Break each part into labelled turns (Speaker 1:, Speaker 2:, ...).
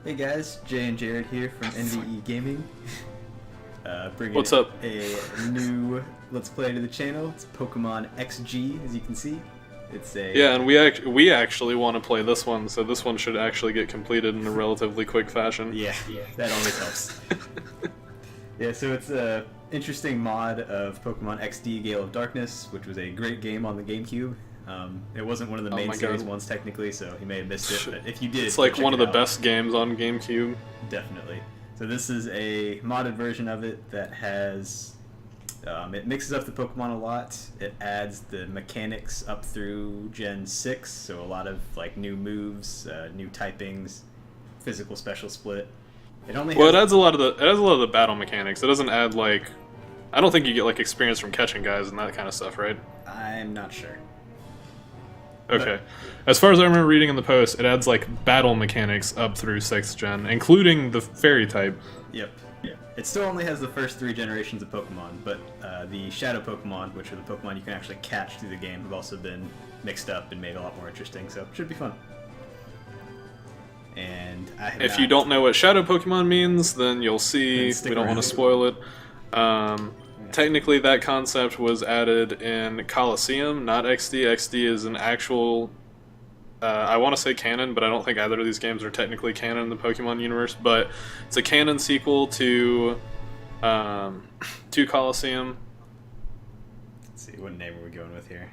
Speaker 1: Hey guys, Jay and Jared here from NVE Gaming. Bringing
Speaker 2: What's up?
Speaker 1: a new Let's Play to the channel. It's Pokemon XG, as you can see. It's a
Speaker 2: Yeah, and we actually want to play this one, so this one should actually get completed in a relatively quick fashion.
Speaker 1: yeah, that always helps. Yeah, so it's a interesting mod of Pokemon XD Gale of Darkness, which was a great game on the Gamecube. It wasn't one of the main series ones technically, so you may have missed it, but if you did,
Speaker 2: It's like one of the
Speaker 1: out.
Speaker 2: best games on GameCube.
Speaker 1: Definitely. So this is a modded version of it that has, it mixes up the Pokemon a lot. It adds the mechanics up through Gen 6, so a lot of like new moves, new typings, physical special split. It only
Speaker 2: Well, it adds a lot of the battle mechanics. It doesn't add like, I don't think you get like experience from catching guys and that kind of stuff, right?
Speaker 1: I'm not sure.
Speaker 2: Okay. As far as I remember reading in the post, it adds like battle mechanics up through 6th gen, including the fairy type.
Speaker 1: Yep. Yeah. It still only has the first 3 generations of Pokemon, but the Shadow Pokemon, which are the Pokemon you can actually catch through the game, have also been mixed up and made a lot more interesting, so it should be fun. And I have
Speaker 2: If you don't know what Shadow Pokemon means, then you'll see.
Speaker 1: Then
Speaker 2: We don't want to spoil it. Technically, that concept was added in Coliseum, not XD. XD is an actual, I want to say canon, but I don't think either of these games are technically canon in the Pokemon universe. But it's a canon sequel to Coliseum.
Speaker 1: Let's see, what name are we going with here?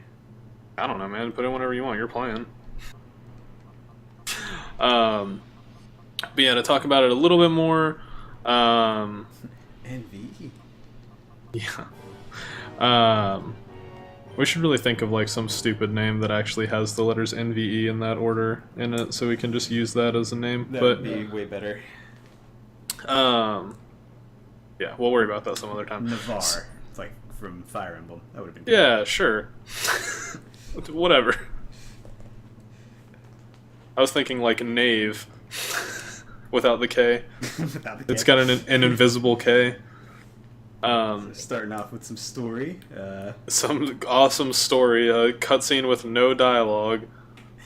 Speaker 2: I don't know, man. Put in whatever you want. You're playing. But yeah, to talk about it a little bit more.
Speaker 1: NVE.
Speaker 2: Yeah. We should really think of like some stupid name that actually has the letters NVE in that order in it, so we can just use that as a name.
Speaker 1: That
Speaker 2: but
Speaker 1: would be way better.
Speaker 2: yeah, we'll worry about that some other time.
Speaker 1: Navarre. It's like from Fire Emblem. That would have been good.
Speaker 2: Yeah, sure. Whatever. I was thinking like Knave without the K.
Speaker 1: Without the K.
Speaker 2: It's got an invisible K.
Speaker 1: Starting off with some story.
Speaker 2: Some awesome story, a cutscene with no dialogue.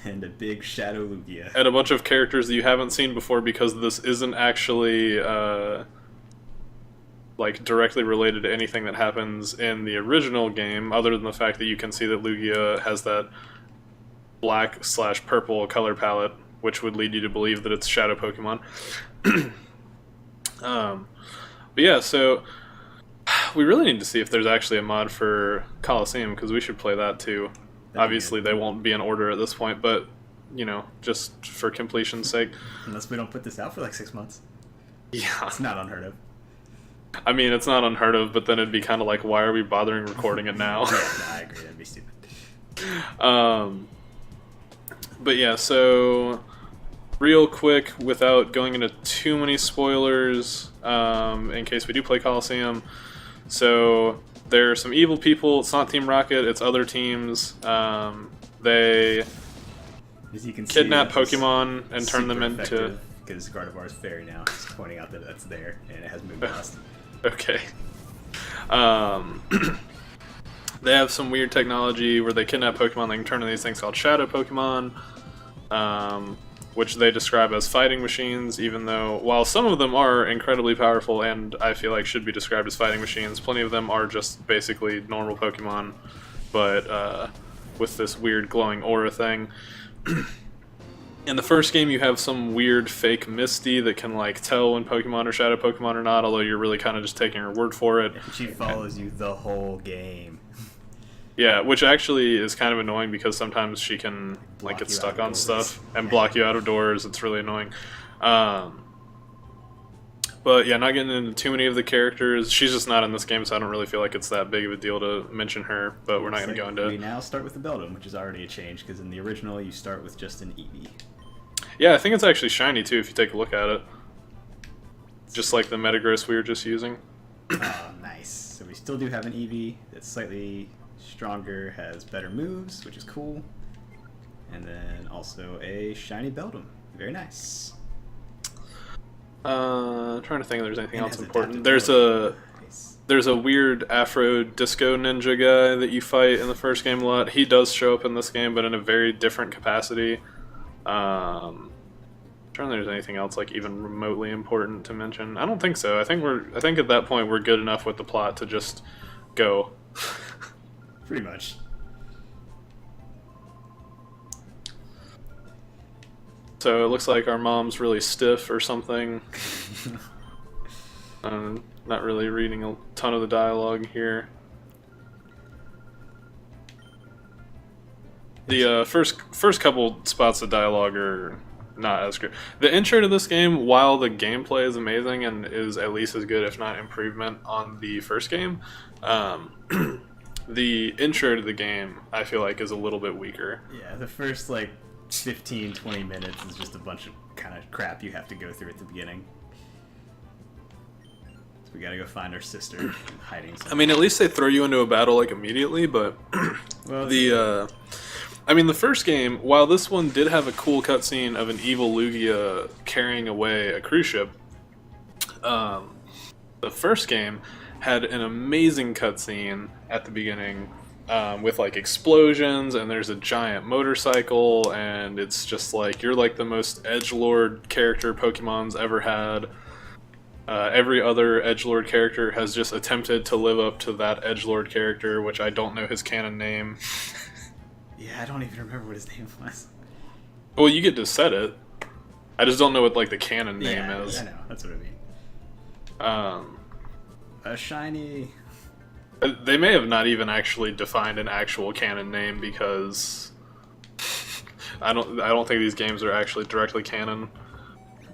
Speaker 1: And a big Shadow Lugia.
Speaker 2: And a bunch of characters that you haven't seen before because this isn't actually like directly related to anything that happens in the original game, other than the fact that you can see that Lugia has that black/purple color palette, which would lead you to believe that it's Shadow Pokemon. But yeah, so we really need to see if there's actually a mod for Coliseum, because we should play that too. Obviously, they won't be in order at this point, but, you know, just for completion's sake.
Speaker 1: Unless we don't put this out for like 6 months.
Speaker 2: Yeah.
Speaker 1: It's not unheard of.
Speaker 2: I mean, it's not unheard of, but then it'd be kind of like, why are we bothering recording it now?
Speaker 1: Yeah, no, I agree. That'd be stupid.
Speaker 2: But yeah, so real quick, without going into too many spoilers, in case we do play Coliseum. So there are some evil people. It's not Team Rocket, it's other teams. They
Speaker 1: As you can see,
Speaker 2: kidnap Pokemon and turn them into...
Speaker 1: Because Gardevoir's fairy now is pointing out that that's there, and it has moved past.
Speaker 2: Okay. They have some weird technology where they kidnap Pokemon. They can turn into these things called Shadow Pokemon, which they describe as fighting machines, even though, while some of them are incredibly powerful and I feel like should be described as fighting machines, plenty of them are just basically normal Pokemon, but with this weird glowing aura thing. In the first game, you have some weird fake Misty that can like tell when Pokemon are Shadow Pokemon or not, although you're really kind of just taking her word for it.
Speaker 1: She follows you the whole game.
Speaker 2: Yeah, which actually is kind of annoying because sometimes she can like get stuck on stuff and block you out of doors. It's really annoying. But yeah, not getting into too many of the characters. She's just not in this game, so I don't really feel like it's that big of a deal to mention her, but we're not going to go into...
Speaker 1: We now start with the Beldum, which is already a change, because in the original you start with just an Eevee.
Speaker 2: Yeah, I think it's actually shiny too if you take a look at it. Just like the Metagross we were just using.
Speaker 1: Oh, nice. So we still do have an Eevee that's slightly stronger, has better moves, which is cool. And then also a shiny Beldum. Very nice.
Speaker 2: I'm trying to think if there's anything else important. There's a weird Afro Disco Ninja guy that you fight in the first game a lot. He does show up in this game, but in a very different capacity. Trying trying to think if there's anything else like even remotely important to mention. I don't think so. I think at that point we're good enough with the plot to just go.
Speaker 1: Pretty much.
Speaker 2: So it looks like our mom's really stiff or something. Not really reading a ton of the dialogue here. The first couple spots of dialogue are not as good. The intro to this game, while the gameplay is amazing and is at least as good, if not improvement, on the first game, the intro to the game, I feel like, is a little bit weaker.
Speaker 1: Yeah, the first, like, 15-20 minutes is just a bunch of kind of crap you have to go through at the beginning. So we gotta go find our sister hiding somewhere.
Speaker 2: I mean, at least they throw you into a battle, like, immediately, but
Speaker 1: well,
Speaker 2: the first game, while this one did have a cool cutscene of an evil Lugia carrying away a cruise ship, the first game had an amazing cutscene at the beginning with like explosions, and there's a giant motorcycle, and it's just like you're like the most edgelord character Pokemon's ever had. Every other edgelord character has just attempted to live up to that edgelord character, which I don't know his canon name.
Speaker 1: Yeah, I don't even remember what his name was.
Speaker 2: Well, you get to set it. I just don't know what like the canon name is.
Speaker 1: I know, that's what I mean. A shiny.
Speaker 2: They may have not even actually defined an actual canon name, because I don't think these games are actually directly canon.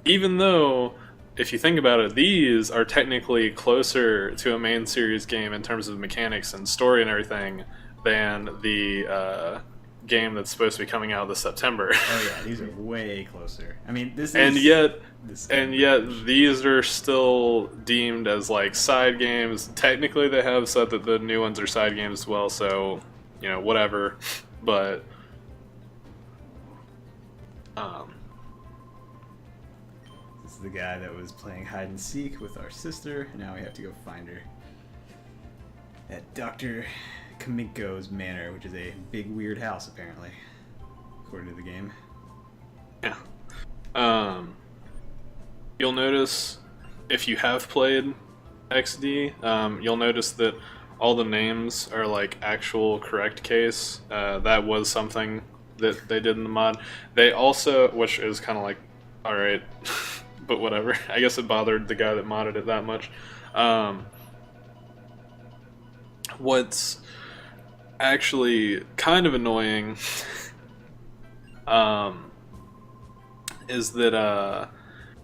Speaker 2: Even though, if you think about it, these are technically closer to a main series game in terms of mechanics and story and everything than the game that's supposed to be coming out this September.
Speaker 1: Oh yeah, these are way closer. I mean, this is...
Speaker 2: And yet these are still deemed as like side games. Technically they have said that the new ones are side games as well, so, you know, whatever. But
Speaker 1: this is the guy that was playing hide and seek with our sister, and now we have to go find her at Dr. Kaminko's manor, which is a big weird house apparently, according to the game.
Speaker 2: Yeah. You'll notice, if you have played XD, you'll notice that all the names are like actual correct case. That was something that they did in the mod. They also, which is kind of like, alright, but whatever. I guess it bothered the guy that modded it that much. What's actually kind of annoying is that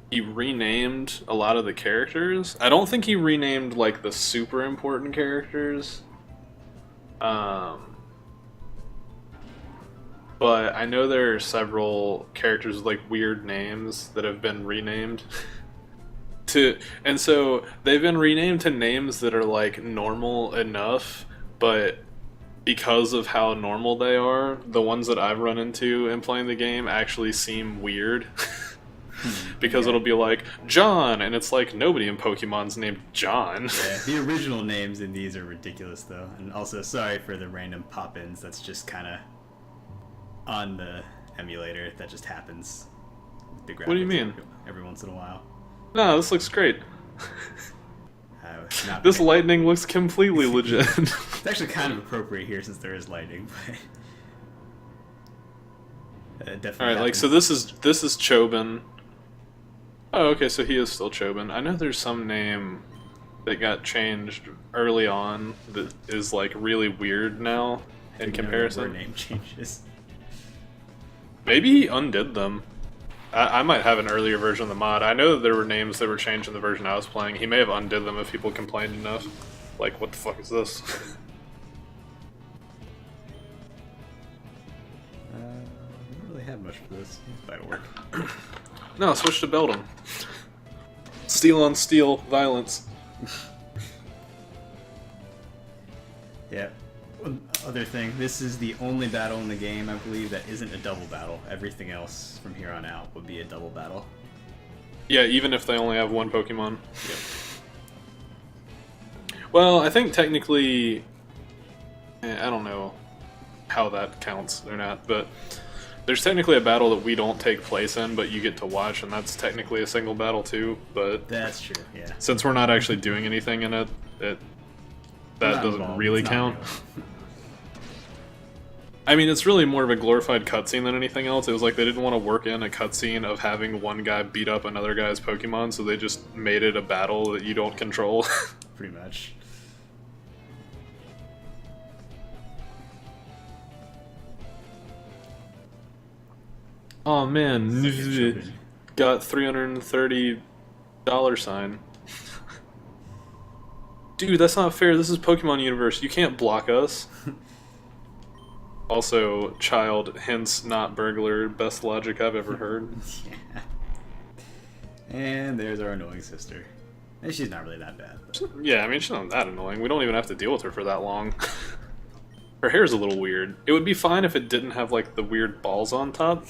Speaker 2: he renamed a lot of the characters. I don't think he renamed like the super important characters, but I know there are several characters with like weird names that have been renamed and so they've been renamed to names that are like normal enough, but because of how normal they are, the ones that I've run into in playing the game actually seem weird. Because it'll be like John, and it's like nobody in Pokemon's named John.
Speaker 1: Yeah, the original names in these are ridiculous though, and also sorry for the random pop-ins. That's just kind of on the emulator. That just happens. With the graphics.
Speaker 2: What do you mean?
Speaker 1: Every once in a while.
Speaker 2: No, this looks great.
Speaker 1: Not
Speaker 2: this lightning looks completely legit.
Speaker 1: It's actually kind of appropriate here since there is lightning, but definitely.
Speaker 2: All right, like so this is Chobin. Oh, okay, so he is still Chobin. I know there's some name that got changed early on that is like really weird now in comparison.
Speaker 1: Name changes.
Speaker 2: Maybe he undid them. I might have an earlier version of the mod. I know that there were names that were changed in the version I was playing. He may have undid them if people complained enough. Like, what the fuck is this?
Speaker 1: We don't really have much for this. That'll work.
Speaker 2: No, switch to Beldum. Steel on steel violence.
Speaker 1: Yeah. One other thing, this is the only battle in the game, I believe, that isn't a double battle. Everything else from here on out would be a double battle.
Speaker 2: Yeah, even if they only have one Pokemon. Yep. Well, I think technically, I don't know how that counts or not, but There's technically a battle that we don't take place in, but you get to watch, and that's technically a single battle too. But
Speaker 1: That's true. Yeah.
Speaker 2: since we're not actually doing anything in it, that
Speaker 1: Not
Speaker 2: doesn't
Speaker 1: involved,
Speaker 2: really
Speaker 1: it's not
Speaker 2: count.
Speaker 1: real.
Speaker 2: I mean, it's really more of a glorified cutscene than anything else. It was like they didn't want to work in a cutscene of having one guy beat up another guy's Pokemon, so they just made it a battle that you don't control.
Speaker 1: Pretty much.
Speaker 2: Oh man,
Speaker 1: Children.
Speaker 2: got $330 sign. Dude, that's not fair. This is Pokemon Universe. You can't block us. Also, child, hence not burglar. Best logic I've ever heard.
Speaker 1: Yeah. And there's our annoying sister. And she's not really that bad. But...
Speaker 2: Yeah, I mean, she's not that annoying. We don't even have to deal with her for that long. Her hair's a little weird. It would be fine if it didn't have, like, the weird balls on top.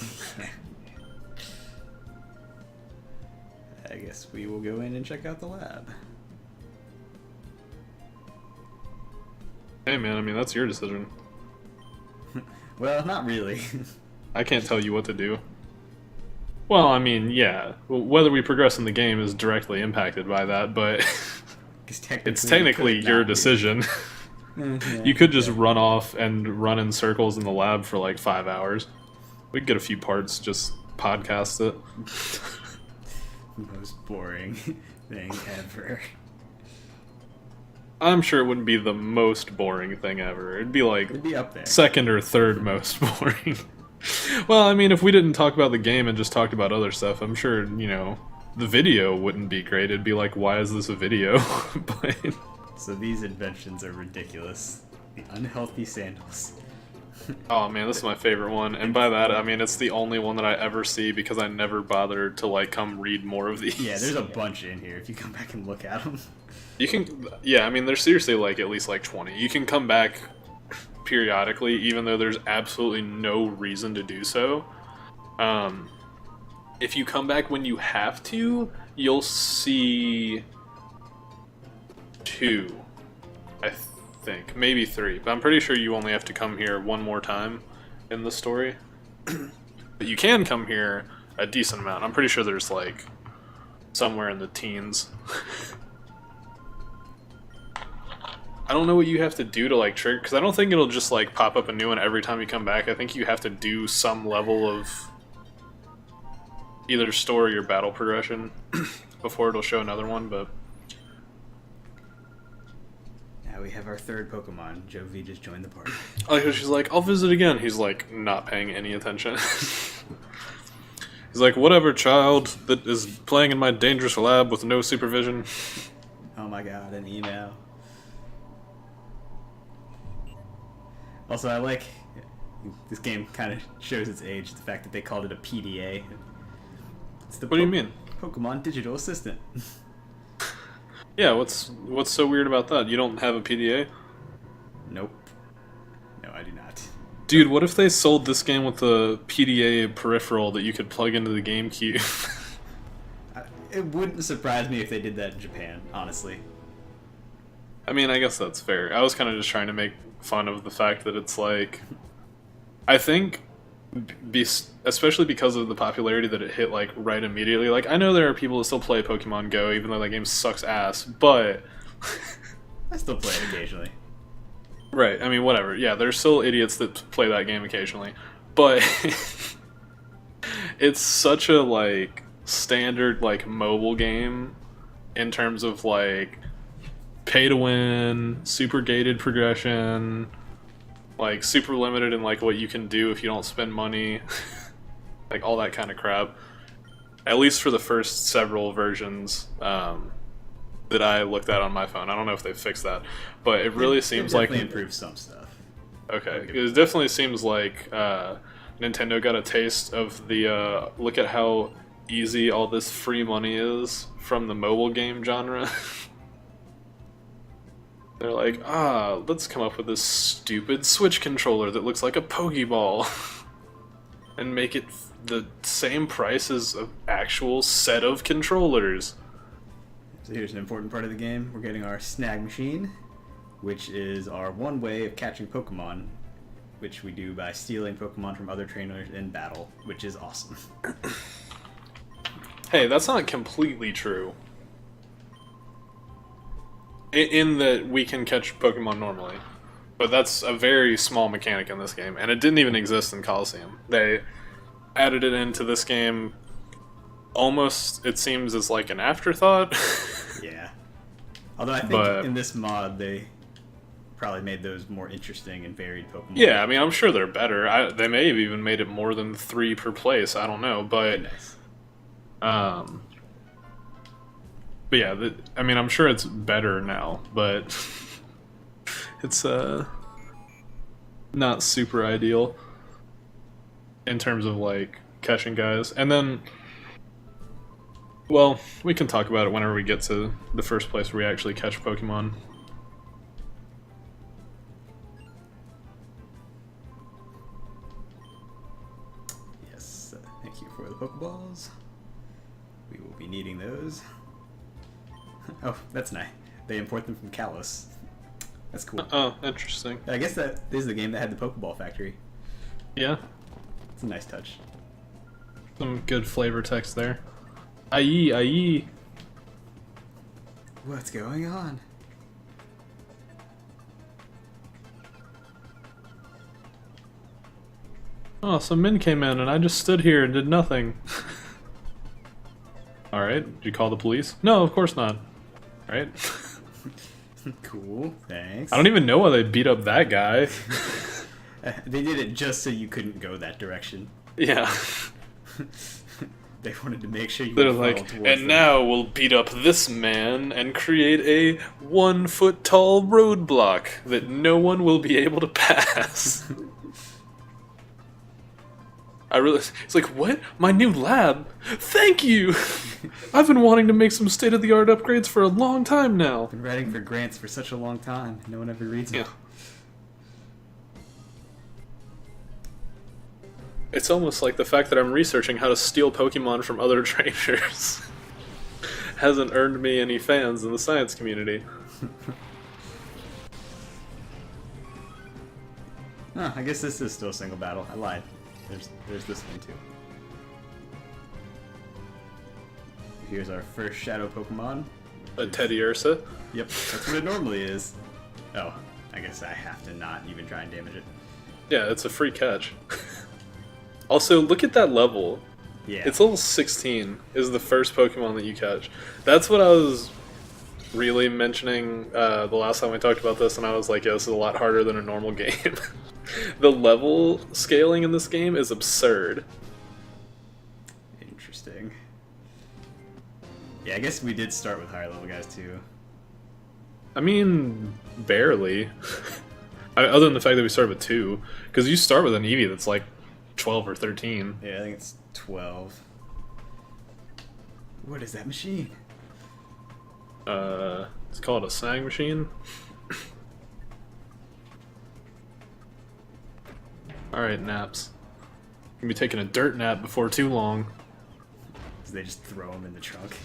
Speaker 1: I guess we will go in and check out the lab.
Speaker 2: Hey, man, I mean, that's your decision.
Speaker 1: Well, not really.
Speaker 2: I can't tell you what to do. Well, I mean, yeah. Whether we progress in the game is directly impacted by that, but it's technically your decision.
Speaker 1: Yeah,
Speaker 2: You could just run off and run in circles in the lab for like 5 hours. We could get a few parts, just podcast it.
Speaker 1: Most boring thing ever.
Speaker 2: I'm sure it wouldn't be the most boring thing ever. It'd be like
Speaker 1: It'd be up there.
Speaker 2: second or third most boring. Well, I mean, if we didn't talk about the game and just talked about other stuff, I'm sure, you know, the video wouldn't be great. It'd be like, why is this a video? But
Speaker 1: So these inventions are ridiculous. The unhealthy sandals.
Speaker 2: oh man, this is my favorite one. And by that, I mean, it's the only one that I ever see because I never bother to, like, come read more of these.
Speaker 1: Yeah, there's a bunch in here if you come back and look at them.
Speaker 2: You can, yeah, I mean, there's seriously, like, at least, like, 20. You can come back periodically, even though there's absolutely no reason to do so. If you come back when you have to, you'll see 2, I think. Maybe 3. But I'm pretty sure you only have to come here one more time in the story. But you can come here a decent amount. I'm pretty sure there's, like, somewhere in the teens. I don't know what you have to do to, like, trigger, because I don't think it'll just, like, pop up a new one every time you come back. I think you have to do some level of either store your battle progression before it'll show another one, but...
Speaker 1: Now we have our third Pokemon. Jovi just joined the party.
Speaker 2: I like how she's like, I'll visit again. He's, like, not paying any attention. He's like, whatever, child that is playing in my dangerous lab with no supervision.
Speaker 1: Oh my god, an email. Also, I like this game kind of shows its age. The fact that they called it a PDA. It's the
Speaker 2: What do you mean?
Speaker 1: Pokemon Digital Assistant.
Speaker 2: Yeah, what's so weird about that? You don't have a PDA?
Speaker 1: Nope. No, I do not.
Speaker 2: Dude, what if they sold this game with a PDA peripheral that you could plug into the GameCube?
Speaker 1: It wouldn't surprise me if they did that in Japan, honestly.
Speaker 2: I mean, I guess that's fair. I was kind of just trying to make fun of the fact that it's like... I think, especially because of the popularity that it hit, like, right immediately. Like, I know there are people that still play Pokemon Go, even though that game sucks ass, but...
Speaker 1: I still play it occasionally.
Speaker 2: Right, I mean, whatever. Yeah, there's still idiots that play that game occasionally. But... it's such a, like, standard, like, mobile game in terms of, like... pay to win, super gated progression, like super limited in like what you can do if you don't spend money, like all that kind of crap. At least for the first several versions that I looked at on my phone. I don't know if they fixed that, but it really seems like
Speaker 1: improved some stuff.
Speaker 2: Okay, it definitely seems like Nintendo got a taste of the look at how easy all this free money is from the mobile game genre. They're like, let's come up with this stupid Switch controller that looks like a Pokeball and make it the same price as an actual set of controllers.
Speaker 1: So here's an important part of the game. We're getting our snag machine, which is our one way of catching Pokemon which we do by stealing Pokemon from other trainers in battle, which is awesome.
Speaker 2: Hey, that's not completely true. In that we can catch Pokemon normally. But that's a very small mechanic in this game, and it didn't even exist in Coliseum. They added it into this game almost, it seems, as like an afterthought.
Speaker 1: Yeah. Although I think in this mod they probably made those more interesting and varied Pokemon.
Speaker 2: Yeah, I mean, I'm sure they're better. They may have even made it more than 3 per place, I don't know, but...
Speaker 1: Nice.
Speaker 2: But yeah, I mean, I'm sure it's better now, but it's not super ideal in terms of like catching guys. And then, well, we can talk about it whenever we get to the first place where we actually catch Pokemon.
Speaker 1: Yes, thank you for the Pokeballs. We will be needing those. Oh, that's nice. They import them from Kalos. That's cool.
Speaker 2: Oh, interesting.
Speaker 1: I guess that is the game that had the Pokeball factory.
Speaker 2: Yeah.
Speaker 1: It's a nice touch.
Speaker 2: Some good flavor text there. Aye, aye.
Speaker 1: What's going on?
Speaker 2: Oh, some men came in and I just stood here and did nothing. Alright, did you call the police? No, of course not. Right?
Speaker 1: Cool, thanks.
Speaker 2: I don't even know why they beat up that guy.
Speaker 1: They did it just so you couldn't go that direction.
Speaker 2: Yeah.
Speaker 1: They wanted to make sure you
Speaker 2: They're
Speaker 1: were
Speaker 2: like,
Speaker 1: towards
Speaker 2: and
Speaker 1: them.
Speaker 2: now we'll beat up this man and create a 1-foot-tall roadblock that no one will be able to pass. It's like, what? My new lab? Thank you! I've been wanting to make some state-of-the-art upgrades for a long time now.
Speaker 1: Been writing for grants for such a long time. No one ever reads them.
Speaker 2: Yeah. It's almost like the fact that I'm researching how to steal Pokemon from other trainers hasn't earned me any fans in the science community.
Speaker 1: Huh, I guess this is still a single battle. I lied. There's this one too. Here's our first Shadow Pokemon.
Speaker 2: A Teddy Ursa.
Speaker 1: Yep, that's what it normally is. Oh, I guess I have to not even try and damage it.
Speaker 2: Yeah, it's a free catch. Also, look at that level.
Speaker 1: Yeah.
Speaker 2: It's level 16 is the first Pokemon that you catch. That's what I was really mentioning the last time we talked about this, and I was like, yeah, this is a lot harder than a normal game. The level scaling in this game is absurd.
Speaker 1: Interesting. Yeah, I guess we did start with higher level guys too.
Speaker 2: I mean, barely. Other than the fact that we started with 2. Because you start with an Eevee that's like 12 or 13.
Speaker 1: Yeah, I think it's 12. What is that machine?
Speaker 2: It's called a Snag Machine. Alright, naps. You'll be taking a dirt nap before too long.
Speaker 1: So they just throw them in the trunk.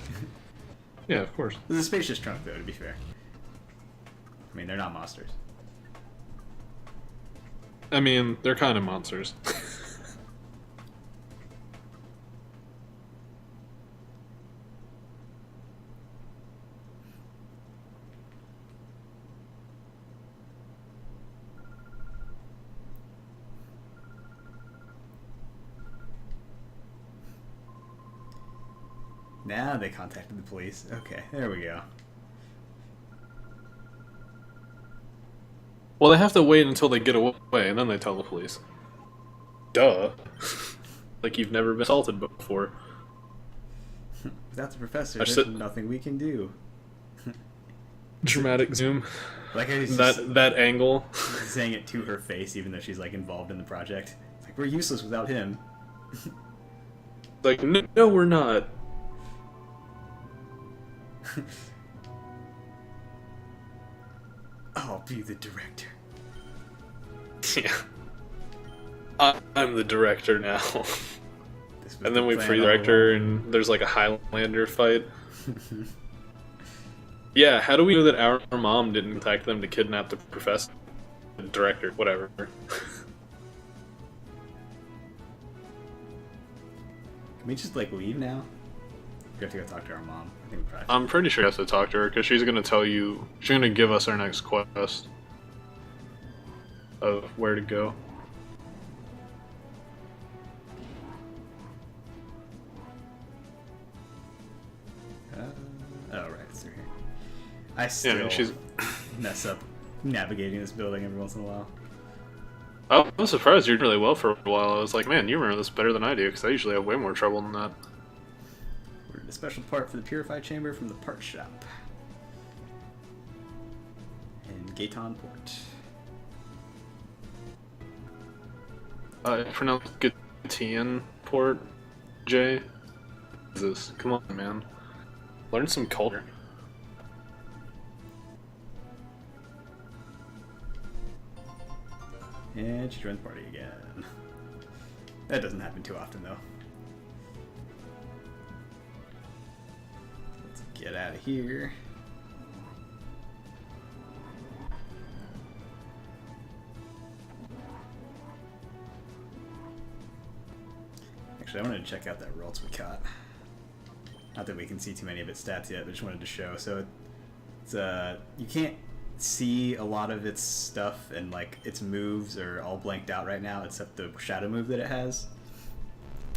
Speaker 2: Yeah, of course.
Speaker 1: It's a spacious trunk, though, to be fair. I mean, they're not monsters.
Speaker 2: I mean, they're kind of monsters.
Speaker 1: Now they contacted the police. Okay, there we go.
Speaker 2: Well, they have to wait until they get away, and then they tell the police. Duh. Like you've never been assaulted before.
Speaker 1: Without the professor,
Speaker 2: I
Speaker 1: there's
Speaker 2: said-
Speaker 1: nothing we can do.
Speaker 2: Dramatic zoom.
Speaker 1: Like I was
Speaker 2: That angle.
Speaker 1: saying it to her face, even though she's like involved in the project. It's like, we're useless without him.
Speaker 2: Like, no, we're not.
Speaker 1: I'll be the director.
Speaker 2: Yeah. I'm the director now.
Speaker 1: This was
Speaker 2: And
Speaker 1: the
Speaker 2: then we
Speaker 1: plan
Speaker 2: free
Speaker 1: all
Speaker 2: director,
Speaker 1: along.
Speaker 2: and there's like a Highlander fight. Yeah, how do we know that our mom didn't contact them to kidnap the professor? The director, whatever.
Speaker 1: we just like leave now? We have to go talk to our mom. I think we probably.
Speaker 2: I'm pretty sure you have to talk to her because she's gonna tell you. She's gonna give us our next quest of where to go.
Speaker 1: Oh right, it's through here. I still
Speaker 2: she's.
Speaker 1: mess up navigating this building every once in a while.
Speaker 2: I was surprised you did really well for a while. I was like, man, you remember this better than I do because I usually have way more trouble than that.
Speaker 1: Ordered a special part for the purify chamber from the part shop in Gaeton Port.
Speaker 2: I pronounced Gatian Port, Jay. Jesus, come on, man. Learn some culture.
Speaker 1: And she joined the party again. That doesn't happen too often, though. Let's get out of here. Actually, I wanted to check out that Ralts we caught. Not that we can see too many of its stats yet, but just wanted to show. So it's you can't see a lot of its stuff, and like its moves are all blanked out right now except the shadow move that it has.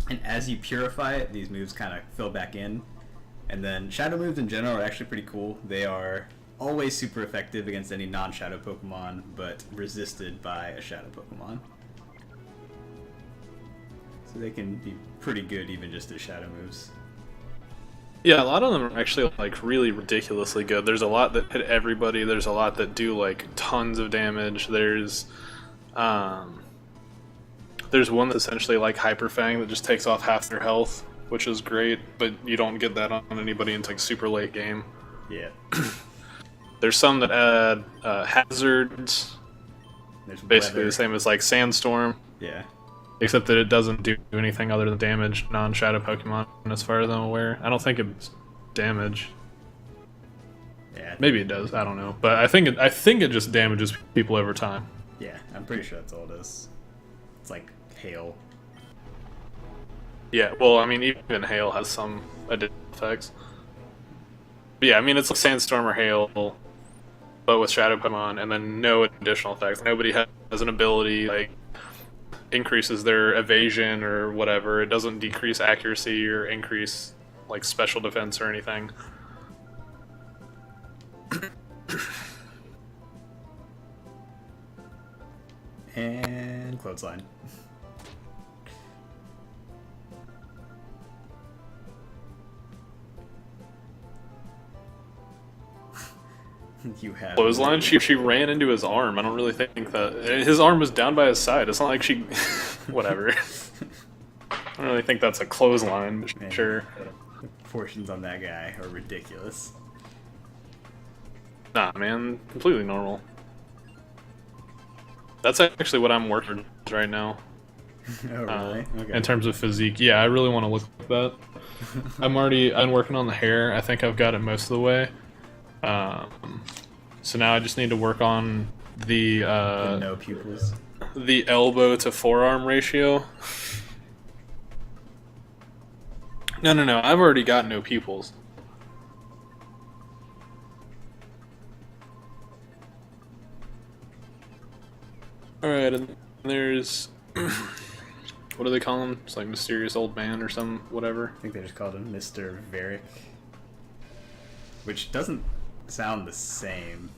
Speaker 1: And as you purify it, these moves kind of fill back in. And then shadow moves in general are actually pretty cool. They are always super effective against any non-shadow Pokemon, but resisted by a shadow Pokemon. So they can be pretty good even just as shadow moves.
Speaker 2: Yeah, a lot of them are actually like really ridiculously good. There's a lot that hit everybody. There's a lot that do like tons of damage. There's one that's essentially like Hyper Fang that just takes off half their health, which is great, but you don't get that on anybody until like super late game.
Speaker 1: Yeah.
Speaker 2: There's some that add hazards.
Speaker 1: There's
Speaker 2: Basically
Speaker 1: weather.
Speaker 2: the same as like Sandstorm.
Speaker 1: Yeah.
Speaker 2: Except that it doesn't do anything other than damage non-shadow Pokemon, as far as I'm aware. I don't think it's damage.
Speaker 1: Yeah.
Speaker 2: Maybe it does. I don't know, but I think it just damages people over time.
Speaker 1: Yeah, I'm pretty sure that's all it is. It's like hail.
Speaker 2: Yeah. Well, I mean, even hail has some additional effects. But yeah, I mean, it's like Sandstorm or hail, but with shadow Pokemon, and then no additional effects. Nobody has an ability like increases their evasion or whatever. It doesn't decrease accuracy or increase like special defense or anything.
Speaker 1: And clothesline. You have
Speaker 2: Clothesline? She ran into his arm. I don't really think that his arm was down by his side. It's not like she whatever. I don't really think that's a clothesline, but
Speaker 1: Man,
Speaker 2: sure.
Speaker 1: The proportions on that guy are ridiculous.
Speaker 2: Nah, man, completely normal. That's actually what I'm working on right now.
Speaker 1: Oh really? Okay.
Speaker 2: In terms of physique, yeah, I really want to look like that. I'm working on the hair. I think I've got it most of the way. So now I just need to work on the
Speaker 1: no pupils.
Speaker 2: the elbow to forearm ratio. No. I've already got no pupils. Alright, and there's... what do they call him? It's like Mysterious Old Man or some whatever.
Speaker 1: I think they just called him Mr. Varick. Which doesn't sound the same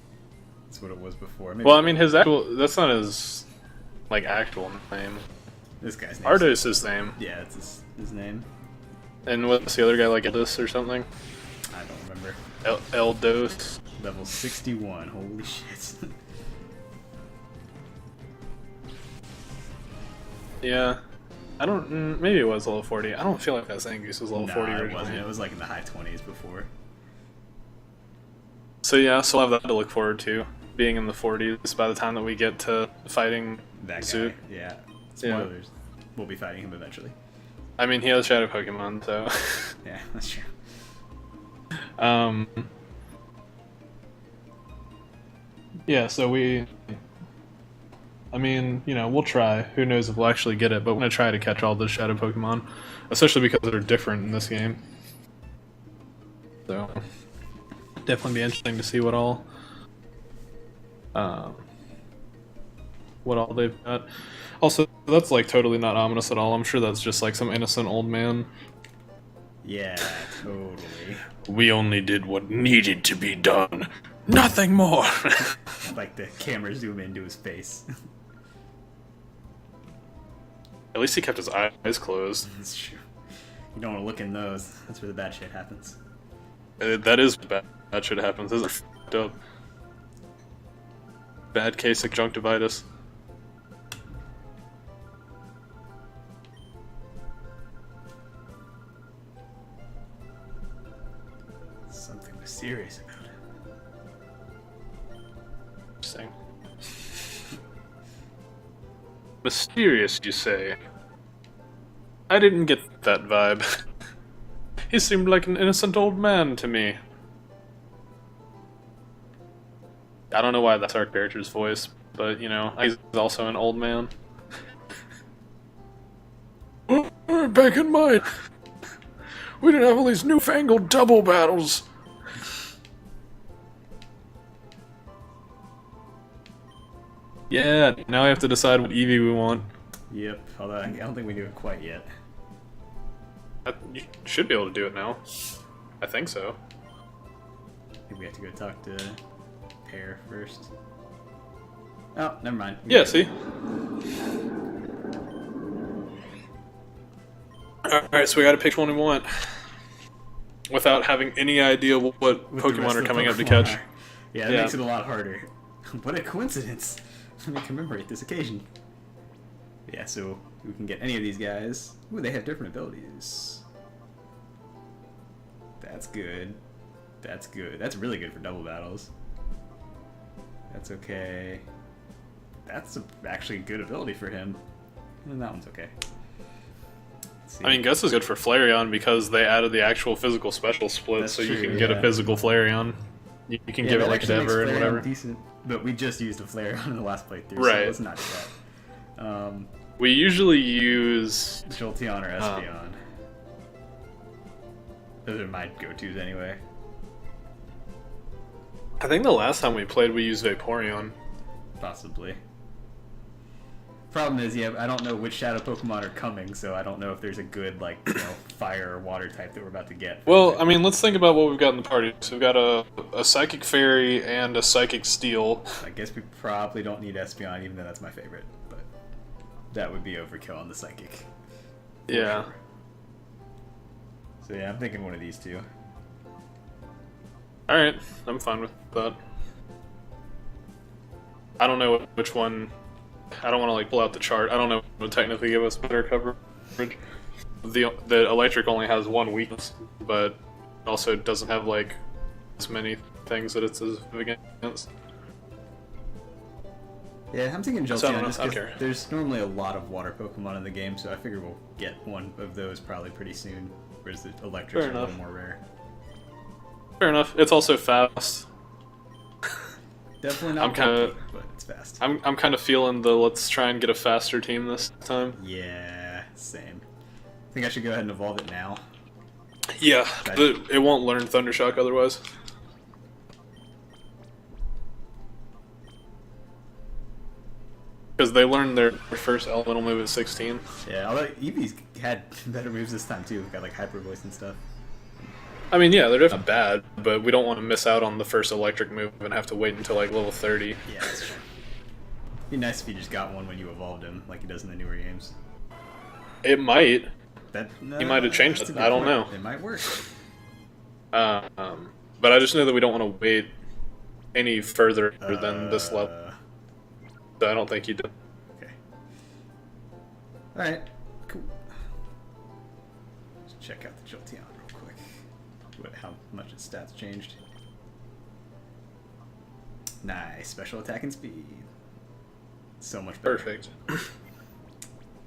Speaker 1: as what it was before. Maybe
Speaker 2: Well, I mean, his actual... That's not his, like, actual name.
Speaker 1: this guy's name.
Speaker 2: Ardo is his name.
Speaker 1: Yeah, it's his name.
Speaker 2: And what's the other guy, like Eldus or something?
Speaker 1: I don't remember.
Speaker 2: Eldos.
Speaker 1: Level 61. Holy shit.
Speaker 2: Yeah. I don't... maybe it was level 40. I don't feel like that Zangoose was level 40
Speaker 1: it
Speaker 2: originally.
Speaker 1: wasn't. It was like in the high 20s before.
Speaker 2: So yeah, so I'll have that to look forward to. Being in the 40s by the time that we get to fighting
Speaker 1: That guy.
Speaker 2: Zoot.
Speaker 1: Yeah. Spoilers. We'll be fighting him eventually.
Speaker 2: I mean, he has Shadow Pokemon, so...
Speaker 1: Yeah, that's true.
Speaker 2: Yeah, so we I mean, you know, we'll try. Who knows if we'll actually get it, but we're going to try to catch all the shadow Pokemon, especially because they're different in this game. So, definitely be interesting to see what all they've got. Also, that's like totally not ominous at all. I'm sure that's just like some innocent old man.
Speaker 1: Yeah, totally.
Speaker 2: We only did what needed to be done. Nothing more!
Speaker 1: Like the camera zoom into his face.
Speaker 2: At least he kept his eyes closed.
Speaker 1: That's true. You don't want to look in those. That's where the bad shit happens.
Speaker 2: That is bad. That shit happens. This is f***ed up. Bad case of conjunctivitis.
Speaker 1: Something mysterious about it.
Speaker 2: Interesting. Mysterious, you say? I didn't get that vibe. He seemed like an innocent old man to me. I don't know why that's our character's voice, but you know, he's also an old man. Back in mine, we didn't have all these newfangled double battles. Yeah, now we have to decide what Eevee we want.
Speaker 1: Yep, although I don't think we do it quite yet.
Speaker 2: You should be able to do it now. I think so.
Speaker 1: I think we have to go talk to Pear first. Oh, never mind.
Speaker 2: Yeah, see? Alright, so we gotta pick one we want. Without having any idea what Pokemon are coming up to catch.
Speaker 1: Yeah, that makes it a lot harder. What a coincidence. Let me commemorate this occasion. Yeah, so we can get any of these guys. Ooh, they have different abilities. That's good. That's good. That's really good for double battles. That's okay. That's actually a good ability for him. And that one's okay.
Speaker 2: I mean, Gus is good for Flareon because they added the actual physical special split,
Speaker 1: That's
Speaker 2: so
Speaker 1: true,
Speaker 2: you can get a physical Flareon. You can give it like Dever and whatever.
Speaker 1: Decent, but we just used a Flareon in the last playthrough,
Speaker 2: right.
Speaker 1: So let's not do that.
Speaker 2: We usually use
Speaker 1: Jolteon or Espeon. Those are my go-tos anyway.
Speaker 2: I think the last time we played we used Vaporeon.
Speaker 1: Possibly. Problem is, yeah, I don't know which Shadow Pokemon are coming, so I don't know if there's a good, like, you know, fire or water type that we're about to get.
Speaker 2: Well, I mean, let's think about what we've got in the party. So we've got a Psychic Fairy and a Psychic Steel.
Speaker 1: I guess we probably don't need Espeon, even though that's my favorite, but that would be overkill on the Psychic.
Speaker 2: Yeah.
Speaker 1: Sure. So yeah, I'm thinking one of these two.
Speaker 2: Alright, I'm fine with that. I don't know which one. I don't want to like pull out the chart. I don't know what would technically give us better coverage. The electric only has one weakness, but also doesn't have like as many things that it's as against.
Speaker 1: Yeah, I'm thinking
Speaker 2: So
Speaker 1: Jolteon just
Speaker 2: I don't
Speaker 1: 'cause
Speaker 2: care.
Speaker 1: there's normally a lot of water Pokemon in the game, so I figure we'll get one of those probably pretty soon, whereas the electrics are a little more rare.
Speaker 2: Fair enough. It's also fast.
Speaker 1: Definitely not
Speaker 2: I'm kinda-
Speaker 1: bulky, but it's fast.
Speaker 2: I'm kind of feeling the let's try and get a faster team this time.
Speaker 1: Yeah, same. I think I should go ahead and evolve it now.
Speaker 2: Yeah, it won't learn Thundershock otherwise. Because they learned their first elemental move at 16.
Speaker 1: Yeah, although Eevee's had better moves this time too. Got like Hyper Voice and stuff.
Speaker 2: I mean, yeah, they're definitely bad, but we don't want to miss out on the first electric move and have to wait until like level 30.
Speaker 1: Yeah, that's true. It'd be nice if you just got one when you evolved him, like he does in the newer games.
Speaker 2: It might.
Speaker 1: He
Speaker 2: might have changed it. I don't know.
Speaker 1: It might work.
Speaker 2: But I just know that we don't want to wait any further than this level. So I don't think you did.
Speaker 1: Okay. Alright, cool. Let's check out the Jolteon real quick. How much its stats changed. Nice. Special attack and speed. So much better.
Speaker 2: Perfect.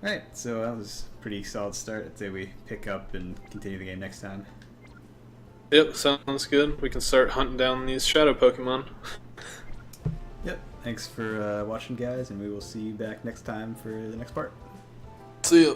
Speaker 1: Alright, so that was a pretty solid start. I'd say we pick up and continue the game next time.
Speaker 2: Yep, sounds good. We can start hunting down these shadow Pokemon.
Speaker 1: Yep, Thanks for watching, guys, and we will see you back next time for the next part.
Speaker 2: See ya.